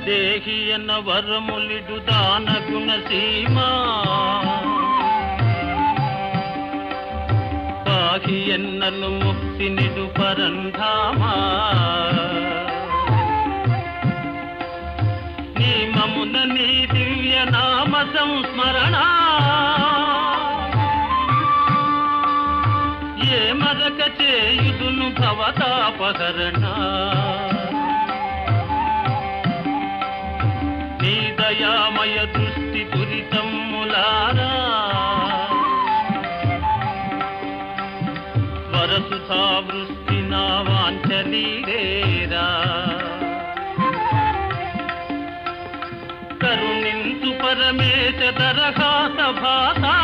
దేహి ఎన్న వరములిడు దాన గుణసీమా పాహి ఎన్నను ముక్తి నిడు పరంధామా నీ మమున నీ దివ్య నామ సంస్మరణ ఏ మరక చేయుదును భవతాపహరణ నీ దయామయ దృష్టి దురితమ్ములారా వరసుధా వృష్టి నా వాంఛలీరేరా కరుణించు పరమేశ దరహాస భాసా